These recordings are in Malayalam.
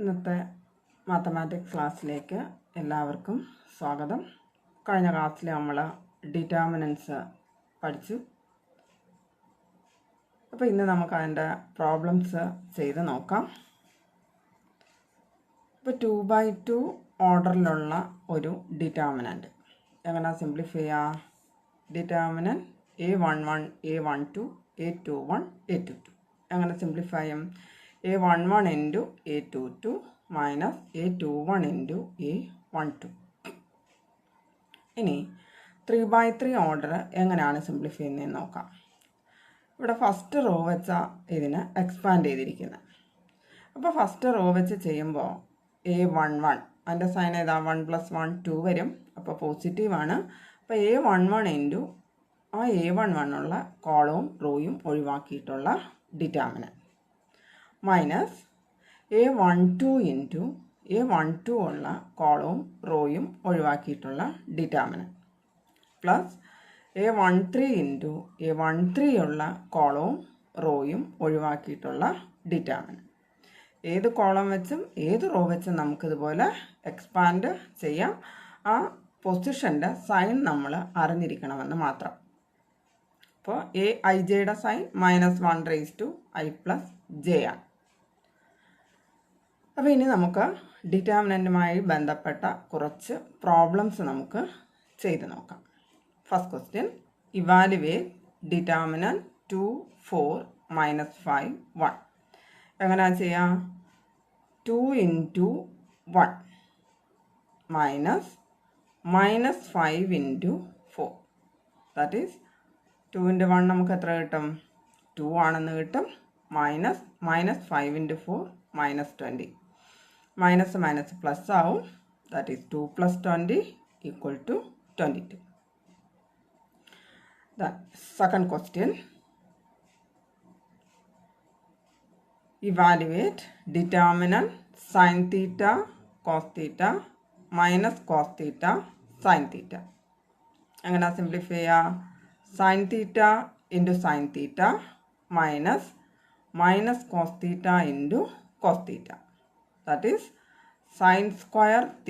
ഇന്നത്തെ മാത്തമാറ്റിക്സ് ക്ലാസ്സിലേക്ക് എല്ലാവർക്കും സ്വാഗതം. കഴിഞ്ഞ ക്ലാസ്സിൽ നമ്മൾ ഡിറ്റർമിനൻസ് പഠിച്ചു. അപ്പോൾ ഇന്ന് നമുക്ക് അതിൻ്റെ പ്രോബ്ലംസ് ചെയ്ത് നോക്കാം. ഇപ്പോൾ 2/2 ഓർഡറിലുള്ള ഒരു ഡിറ്റർമിനൻറ്റ് എങ്ങനെ സിംപ്ലിഫൈ ചെയ്യാം? Determinant A11, A12, A21, A22 എങ്ങനെ സിംപ്ലിഫൈ ചെയ്യും? A11 into A22 minus A21 into A12. ഇനി 3/3 ഓർഡർ എങ്ങനെയാണ് സിംപ്ലിഫൈ ചെയ്യുന്നതെന്ന് നോക്കാം. ഇവിടെ ഫസ്റ്റ് റോ വെച്ച ഇതിന് എക്സ്പാൻഡ് ചെയ്തിരിക്കുന്നത്. അപ്പോൾ ഫസ്റ്റ് റോ വെച്ച് ചെയ്യുമ്പോൾ A11 അതിൻ്റെ സൈൻ ഏതാ? 1 + 1 2 വരും. അപ്പോൾ പോസിറ്റീവാണ്. അപ്പോൾ A11 ഇൻറ്റു ആ A11 ഉള്ള കോളവും റോയും ഒഴിവാക്കിയിട്ടുള്ള determinant minus A12 into A12 ഉള്ള കോളവും റോയും ഒഴിവാക്കിയിട്ടുള്ള determinant plus A13 into A13 ഉള്ള കോളവും റോയും ഒഴിവാക്കിയിട്ടുള്ള ഡിറ്റർമിനൻറ്റ്. ഏത് കോളം വെച്ചും ഏത് റോ വെച്ചും നമുക്കിതുപോലെ എക്സ്പാൻഡ് ചെയ്യാം. ആ പൊസിഷൻ്റെ സൈൻ നമ്മൾ അറിഞ്ഞിരിക്കണമെന്ന് മാത്രം. അപ്പോൾ Aijയുടെ സൈൻ -1⁻I+J ആണ്. അപ്പോൾ ഇനി നമുക്ക് ഡിറ്റർമിനൻറ്റുമായി ബന്ധപ്പെട്ട കുറച്ച് പ്രോബ്ലംസ് നമുക്ക് ചെയ്ത് നോക്കാം. First question, evaluate determinant 2, 4, -5, 1. എങ്ങനെയാണ് ചെയ്യാം? 2 into 1 -5 into 4. That is 2 into 1 നമുക്ക് എത്ര കിട്ടും? 2 ആണെന്ന് കിട്ടും. -5 into 4 -20. മൈനസ് മൈനസ് പ്ലസ് ആവും. That is 2 + 20 = 22. Second question, evaluate determinant sin θ cos θ -cos θ sin θ. എങ്ങനെ സിംപ്ലിഫൈ ചെയ്യുക? sin θ into sin θ -cos θ into cos θ. That is sin square θ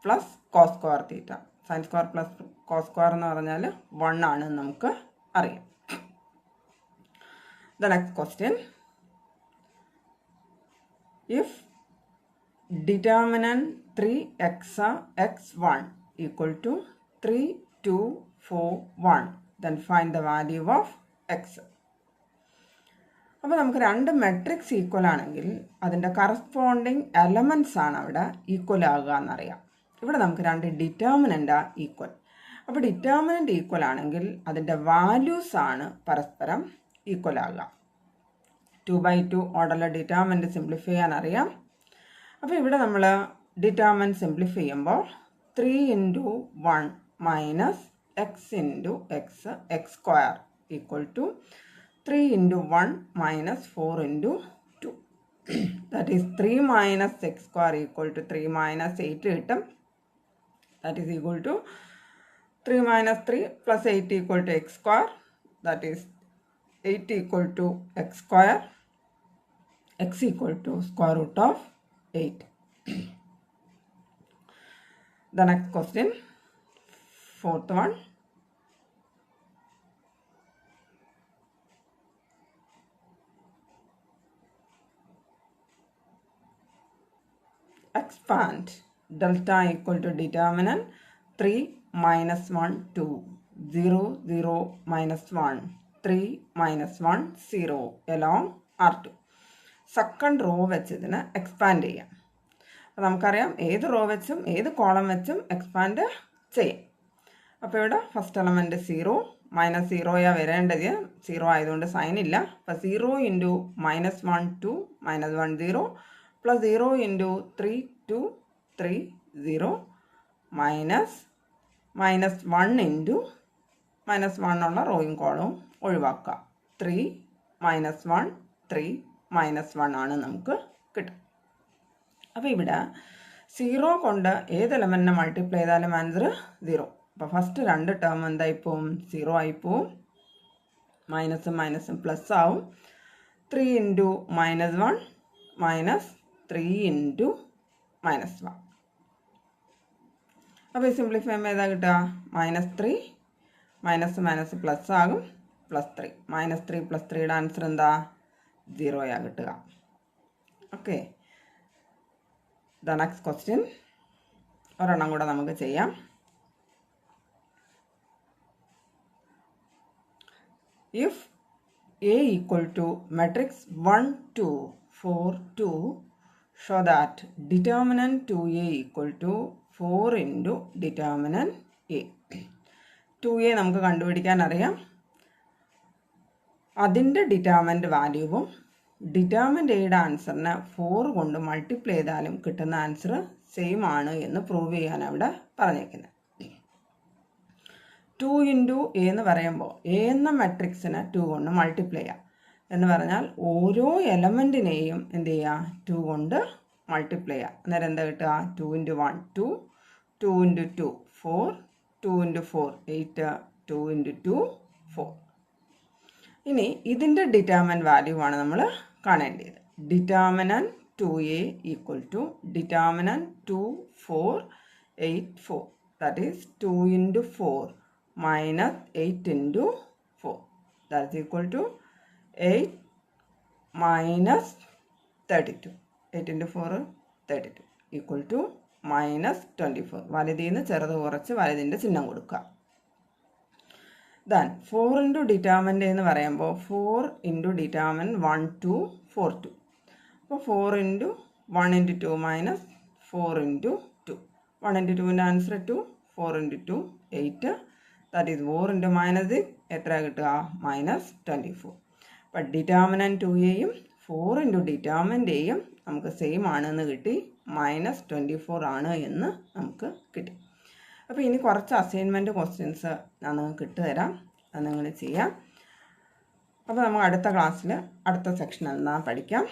plus cos square θ. sin square plus cos square എന്ന് പറഞ്ഞാൽ 1 ആണ് നമുക്ക് അറിയാം. The next question, if determinant 3x x1 = 3, 2, 4, 1, then find the value of x. അപ്പോൾ നമുക്ക് രണ്ട് മെട്രിക്സ് ഈക്വൽ ആണെങ്കിൽ അതിൻ്റെ കറസ്പോണ്ടിങ് എലമെൻറ്റ്സ് ആണ് അവിടെ ഈക്വൽ ആകുക എന്നറിയാം. ഇവിടെ നമുക്ക് രണ്ട് ഡിറ്റർമിനൻ്റാണ് ഈക്വൽ. അപ്പോൾ ഡിറ്റർമിനൻ്റ് ഈക്വൽ ആണെങ്കിൽ അതിൻ്റെ വാല്യൂസ് ആണ് പരസ്പരം ഈക്വൽ ആകുക. 2/2 ഓർഡറിലെ ഡിറ്റർമിനൻ്റ് സിംപ്ലിഫൈ ചെയ്യാൻ അറിയാം. അപ്പോൾ ഇവിടെ നമ്മൾ ഡിറ്റർമിനൻ്റ് സിംപ്ലിഫൈ ചെയ്യുമ്പോൾ 3 into 1 - x into x x² = 3 into 1 - 4 into 2. That is 3 - x² = 3 - 8 കിട്ടും. That is equal to 3 - 3 + 8 = x². That is 8 = x². x = square root of 8. The next question, fourth one, expand delta equal to determinant 3 - 1 2 0 0 -1 3 -1 0 along R2. Second row വെച്ച് ഇതിന് എക്സ്പാൻഡ് ചെയ്യാം. അപ്പോൾ നമുക്കറിയാം ഏത് റോ വെച്ചും ഏത് കോളം വെച്ചും എക്സ്പാൻഡ് ചെയ്യാം. അപ്പോൾ ഇവിടെ ഫസ്റ്റ് എലമെൻറ്റ് 0 -0 വരേണ്ടത് 0 ആയതുകൊണ്ട് സൈൻ ഇല്ല. അപ്പോൾ 0 into -1 2 -1 0 plus 0 into 3 2 3 0 -1 into -1 ഉള്ള റോയും കോളവും ഒഴിവാക്കുക. 3 -1 3 -1 ആണ് നമുക്ക് കിട്ടും. അപ്പോൾ ഇവിടെ 0 കൊണ്ട് ഏത് എലമെൻറ്റിനെ മൾട്ടിപ്ലൈ ചെയ്താലും ആൻസർ 0. അപ്പോൾ ഫസ്റ്റ് രണ്ട് ടേം എന്തായിപ്പോവും? 0 ആയിപ്പോവും. മൈനസും മൈനസും പ്ലസ് ആവും. 3 into -1 - 3 ഇൻറ്റു -1. അപ്പോൾ ഈ സിംപ്ലിഫൈ ചെയ്യുമ്പോൾ ഏതാ കിട്ടുക? -3 മൈനസ് പ്ലസ് ആകും, +3. -3 + 3യുടെ ആൻസർ എന്താ? 0 കിട്ടുക. ഓക്കെ, ദ നെക്സ്റ്റ് ക്വസ്റ്റ്യൻ ഒരെണ്ണം കൂടെ നമുക്ക് ചെയ്യാം. If A equal to matrix 1, 2, 4, 2, show that determinant 2A equal to 4 into determinant A. 2A നമുക്ക് കണ്ടുപിടിക്കാൻ അറിയാം. അതിൻ്റെ ഡിറ്റർമിനൻ്റ് വാല്യൂവും ഡിറ്റർമിനൻ്റ് എയുടെ ആൻസറിനെ 4 കൊണ്ട് മൾട്ടിപ്ലൈ ചെയ്താലും കിട്ടുന്ന ആൻസർ സെയിം ആണ് എന്ന് പ്രൂവ് ചെയ്യാൻ അവിടെ പറഞ്ഞേക്കുന്നത്. 2 ഇൻറ്റു എ എന്ന് പറയുമ്പോൾ എ എന്ന മെട്രിക്സിനെ 2 കൊണ്ട് മൾട്ടിപ്ലൈ ചെയ്യാം എന്ന് പറഞ്ഞാൽ ഓരോ എലമെൻറ്റിനെയും എന്ത് ചെയ്യുക? 2 കൊണ്ട് മൾട്ടിപ്ലൈ ചെയ്യുക. അന്നേരം എന്താ കിട്ടുക? 2 ഇൻറ്റു 1 2, 2 ഇൻറ്റു 2 4, 2 ഇൻറ്റു 4 8, 2 ഇൻറ്റു 2 4. ഇനി ഇതിൻ്റെ ഡിറ്റർമിനൻ്റ് വാല്യൂ ആണ് നമ്മൾ കാണേണ്ടത്. Determinant 2A equal to determinant 2 4 8 4, that is 2 into 4 minus 8 into 4, that is equal to 8 minus 32. 8 into 4 32 equal to minus 24. വലുതിൽ നിന്ന് ചെറുത് കുറച്ച് വലുതിൻ്റെ ചിഹ്നം കൊടുക്കുക. then 4 into determinant എന്ന് പറയുമ്പോൾ 4 into determinant 1 2 4 2. അപ്പോൾ 4 into 1 into 2 minus 4 into 2. 1 into 2ൻ്റെ answer 2, 4 into 2 8, that is 4 into minus എത്ര കിട്ടുക? -24. അപ്പം ഡിറ്റർമിനൻ്റ് 2Aയും 4 into ഡിറ്റർമിനൻ്റ് Aയും നമുക്ക് സെയിം ആണെന്ന് കിട്ടി, -24 ആണ് എന്ന് നമുക്ക് കിട്ടി. അപ്പോൾ ഇനി കുറച്ച് അസൈൻമെൻറ്റ് ക്വസ്റ്റ്യൻസ് ഞാൻ നിങ്ങൾക്ക് ഇട്ടുതരാം, അത് നിങ്ങൾ ചെയ്യാം. അപ്പോൾ നമുക്ക് അടുത്ത ക്ലാസ്സിൽ അടുത്ത സെക്ഷൻ എന്നാ പഠിക്കാം.